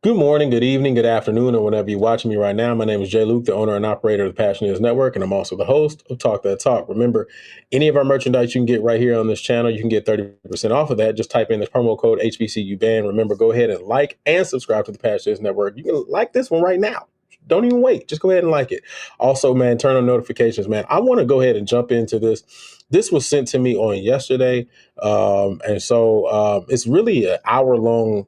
Good morning, good evening, good afternoon, or whenever you're watching me right now. My name is Jay Luke, the owner and operator of the Passion Is Network, and I'm also the host of Talk That Talk. Remember, any of our merchandise you can get right here on this channel, you can get 30% off of that. Just type in the promo code HBCUBAND. Remember, go ahead and like and subscribe to the Passion Is Network. You can like this one right now. Don't even wait. Just go ahead and like it. Also, man, turn on notifications, man. I want to go ahead and jump into this. This was sent to me on yesterday. It's really an hour-long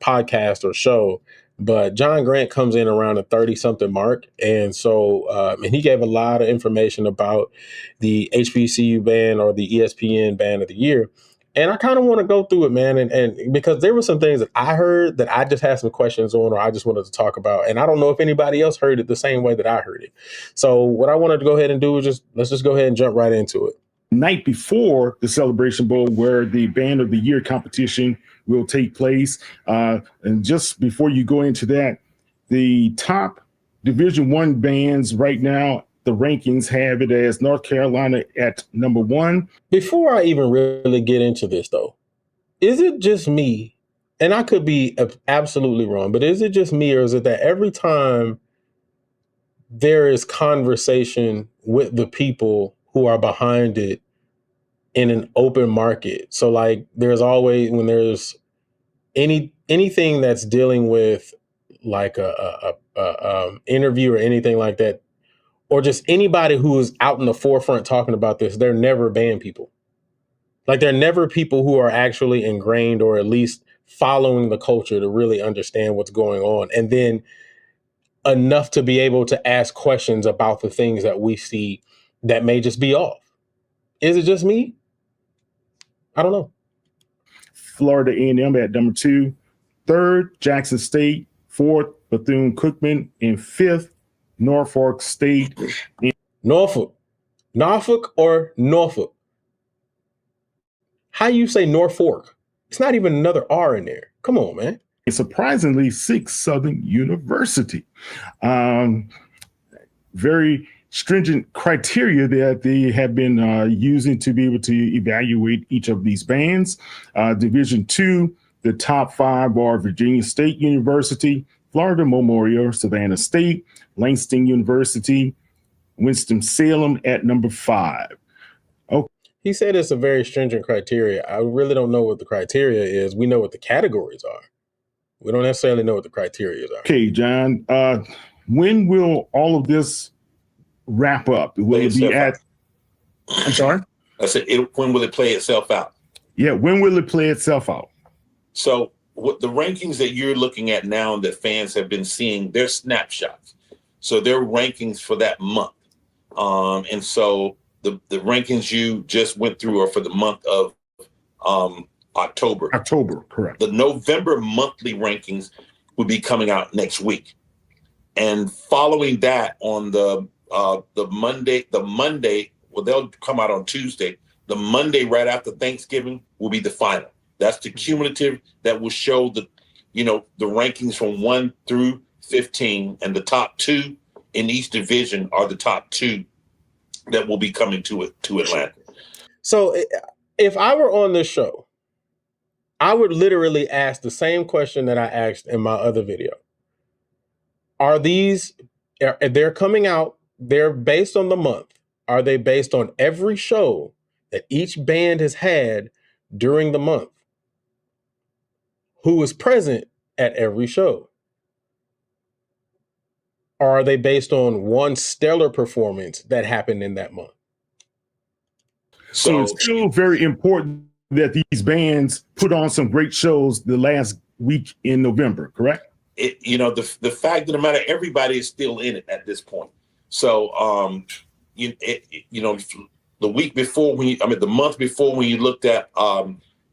podcast or show, but John Grant comes in around the 30 something mark. And he gave a lot of information about the HBCU band or the ESPN band of the year. And I kind of want to go through it, man. And because there were some things that I heard that I just had some questions on, or I just wanted to talk about. And I don't know if anybody else heard it the same way that I heard it. So what I wanted to go ahead and do is let's just go ahead and jump right into it. Night before the Celebration Bowl, where the Band of the Year competition will take place. And just before you go into that, the top Division I bands right now, the rankings have it as North Carolina at number 1. Before I even really get into this, though, is it just me? And I could be absolutely wrong, but is it just me, or is it that every time there is conversation with the people who are behind it in an open market? So like there's always, when there's anything that's dealing with like a interview or anything like that, or just anybody who is out in the forefront talking about this, they're never band people. Like they're never people who are actually ingrained or at least following the culture to really understand what's going on. And then enough to be able to ask questions about the things that we see that may just be off. Is it just me? I don't know. Florida A&M at number 2. 3rd, Jackson State. 4th, Bethune-Cookman. And 5th, Norfolk State. Norfolk or Norfolk? How you say Norfolk? It's not even another R in there. Come on, man. And surprisingly, 6th, Southern University. Very stringent criteria that they have been using to be able to evaluate each of these bands. Division II, the top 5 are Virginia State University, Florida Memorial, Savannah State, Langston University, Winston-Salem at number 5. Okay. He said it's a very stringent criteria. I really don't know what the criteria is. We know what the categories are. We don't necessarily know what the criteria are. Okay, John, when will all of this wrap up? Will it be at? I'm sorry? I said, when will it play itself out? Yeah, when will it play itself out? So what the rankings that you're looking at now that fans have been seeing, they're snapshots. So they're rankings for that month. And so the rankings you just went through are for the month of October. October, correct. The November monthly rankings will be coming out next week. And following that on the Monday, well, they'll come out on Tuesday. The Monday right after Thanksgiving will be the final. That's the cumulative that will show the rankings from 1 through 15, and the top 2 in each division are the top 2 that will be coming to Atlanta. So if I were on this show, I would literally ask the same question that I asked in my other video. They're coming out, they're based on the month. Are they based on every show that each band has had during the month? Who was present at every show? Or are they based on one stellar performance that happened in that month? So it's still very important that these bands put on some great shows the last week in November, correct? The fact of the matter, everybody is still in it at this point. So, the week before, the month before, when you looked at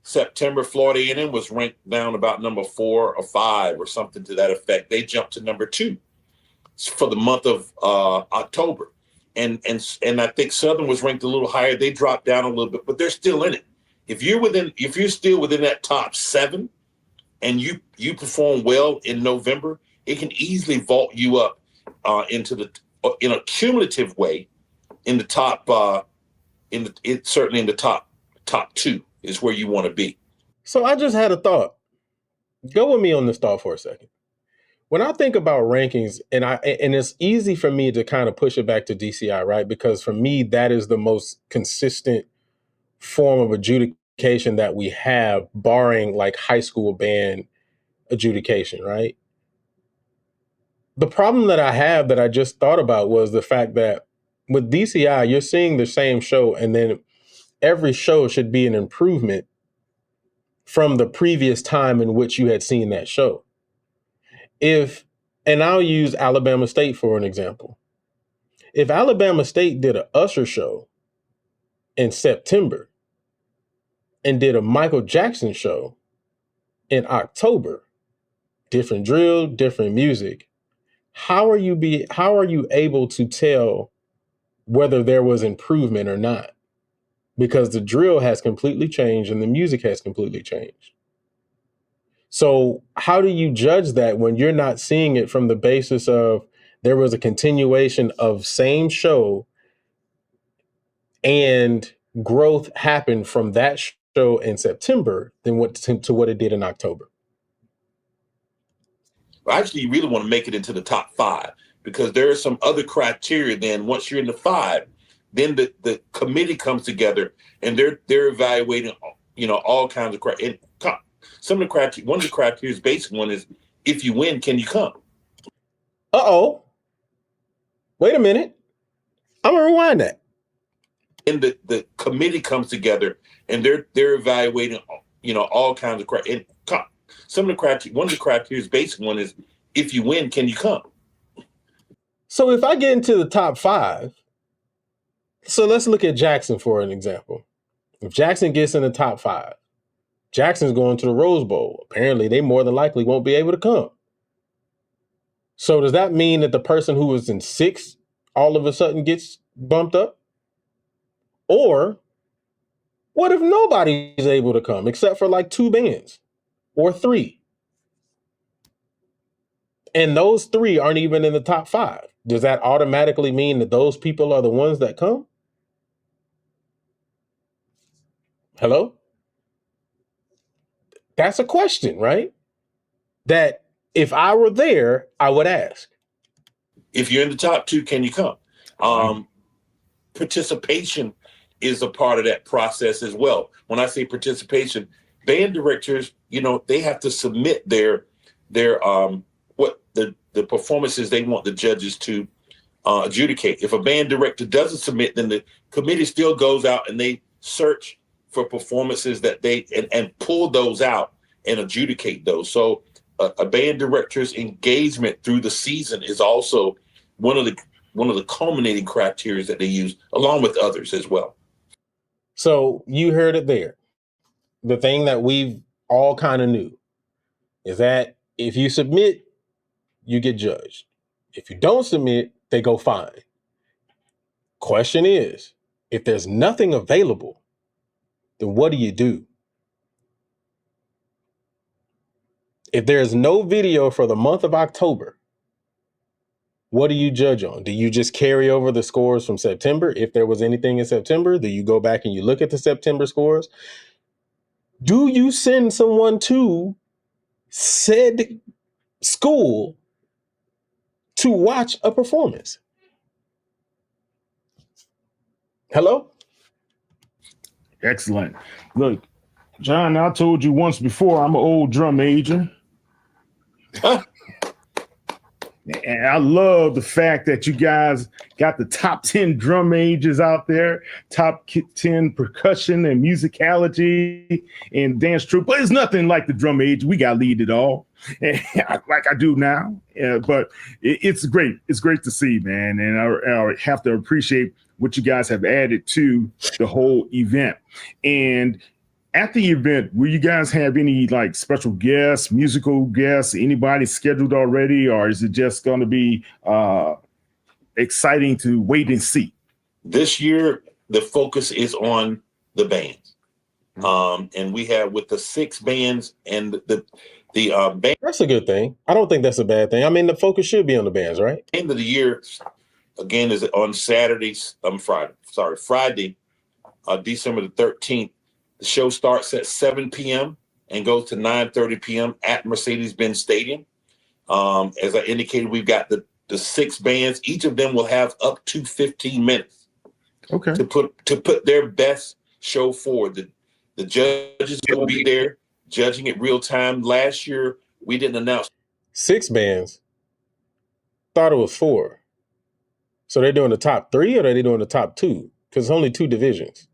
September, Florida A&M was ranked down about number 4 or 5 or something to that effect. They jumped to number 2 for the month of October. And I think Southern was ranked a little higher. They dropped down a little bit, but they're still in it. If you're still within that top 7 and you perform well in November, it can easily vault you up in a cumulative way in the top certainly in the top 2 is where you want to be. So I just had a thought. Go with me on this thought for a second. When I think about rankings, and it's easy for me to kind of push it back to DCI, right? Because for me, that is the most consistent form of adjudication that we have, barring like high school band adjudication, right? The problem that I have that I just thought about was the fact that with DCI, you're seeing the same show, and then every show should be an improvement from the previous time in which you had seen that show. And I'll use Alabama State for an example. If Alabama State did an Usher show in September and did a Michael Jackson show in October, different drill, different music, how are you able to tell whether there was improvement or not? Because the drill has completely changed and the music has completely changed. So how do you judge that when you're not seeing it from the basis of there was a continuation of same show and growth happened from that show in September than to what it did in October? Actually, you really want to make it into the top 5 because there are some other criteria. Then once you're in the 5, then the committee comes together and they're evaluating, all kinds of criteria. Some of the criteria, one of the criteria, basic one is if you win, can you come? Wait a minute. I'm gonna rewind that. And the committee comes together and they're evaluating, all kinds of criteria. Some of the criteria, one of the criteria, basic one is if you win, can you come? So if I get into the top 5, so let's look at Jackson for an example. If Jackson gets in the top 5, Jackson's going to the Rose Bowl. Apparently, they more than likely won't be able to come. So does that mean that the person who was in 6th all of a sudden gets bumped up? Or what if nobody's able to come except for like 2 bands or 3? And those 3 aren't even in the top 5. Does that automatically mean that those people are the ones that come? Hello? That's a question, right? That if I were there, I would ask. If you're in the top 2, can you come? Participation is a part of that process as well. When I say participation, band directors, they have to submit their what the performances they want the judges to adjudicate. If a band director doesn't submit, then the committee still goes out and they search for performances that they and pull those out and adjudicate those. So a band director's engagement through the season is also one of the culminating criteria that they use, along with others as well. So you heard it there. The thing that we've all kind of knew is that if you submit, you get judged. If you don't submit, they go fine. Question is, if there's nothing available, then what do you do? If there's no video for the month of October, what do you judge on? Do you just carry over the scores from September? If there was anything in September, do you go back and you look at the September scores? Do you send someone to said school to watch a performance? Hello? Excellent. Look, John, I told you once before, I'm an old drum major. And I love the fact that you guys got the top 10 drum majors out there, top 10 percussion and musicality and dance troupe. But it's nothing like the drum age. We got to lead it all, like I do now. But it's great. It's great to see, man. And I have to appreciate what you guys have added to the whole event. And at the event, will you guys have any like special guests, musical guests, anybody scheduled already, or is it just going to be exciting to wait and see? This year, the focus is on the bands, and we have with the 6 bands and the band. That's a good thing. I don't think that's a bad thing. I mean, the focus should be on the bands, right? End of the year, again, is on Friday, December the 13th. The show starts at 7 p.m. and goes to 9:30 p.m. at Mercedes-Benz Stadium. As I indicated, we've got the 6 bands. Each of them will have up to 15 minutes to put their best show forward. The judges will be there judging it real time. Last year, we didn't announce 6 bands. Thought it was 4. So they're doing the top 3 or are they doing the top 2? Because it's only 2 divisions.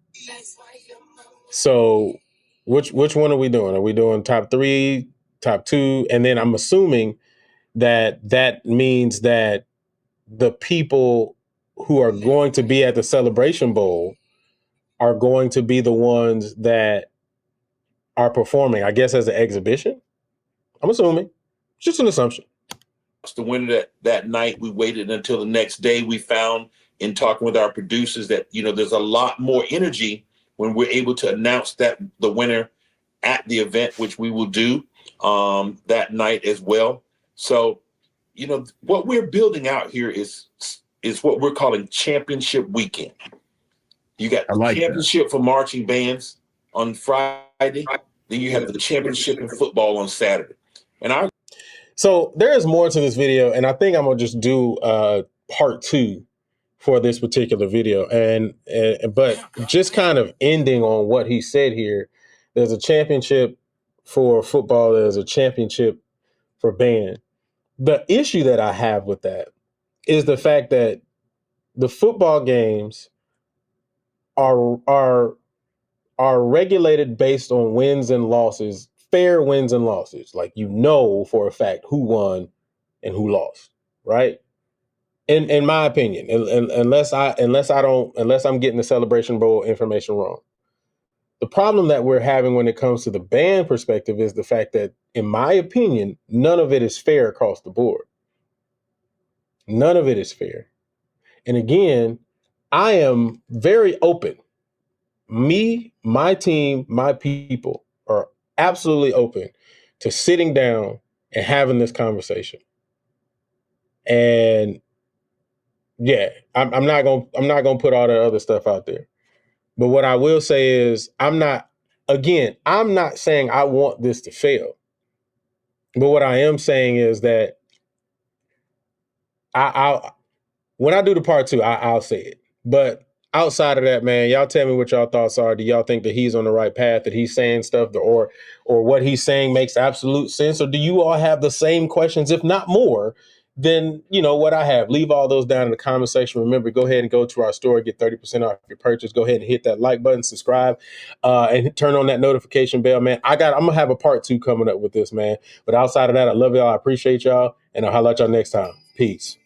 So which one are we doing? Are we doing top 3, top 2? And then I'm assuming that means that the people who are going to be at the Celebration Bowl are going to be the ones that are performing, I guess, as an exhibition. I'm assuming. It's just an assumption. The winner that night. We waited until the next day. We found in talking with our producers that, there's a lot more energy when we're able to announce that the winner at the event, which we will do that night as well. So, what we're building out here is what we're calling championship weekend. You got the championship for marching bands on Friday. Then you have the championship in football on Saturday. So there is more to this video, and I think I'm gonna just do part 2 for this particular video. But just kind of ending on what he said here, there's a championship for football, there's a championship for band. The issue that I have with that is the fact that the football games are regulated based on wins and losses, fair wins and losses. Like, for a fact who won and who lost, right? In my opinion, unless I'm getting the Celebration Bowl information wrong. The problem that we're having when it comes to the band perspective is the fact that, in my opinion, none of it is fair across the board. None of it is fair. And again, I am very open. Me, my team, my people are absolutely open to sitting down and having this conversation. And yeah, I'm not gonna put all that other stuff out there. But what I will say is I'm not saying I want this to fail. But what I am saying is that I'll when I do the part 2, I'll say it. But outside of that, man, y'all tell me what y'all thoughts are. Do y'all think that he's on the right path, that he's saying stuff, or what he's saying makes absolute sense? Or do you all have the same questions, if not more, than what I have? Leave all those down in the comment section. Remember, go ahead and go to our store, get 30% off your purchase. Go ahead and hit that like button, subscribe, and turn on that notification bell, man. I'm gonna have a part 2 coming up with this, man. But outside of that, I love y'all. I appreciate y'all, and I'll holler at y'all next time. Peace.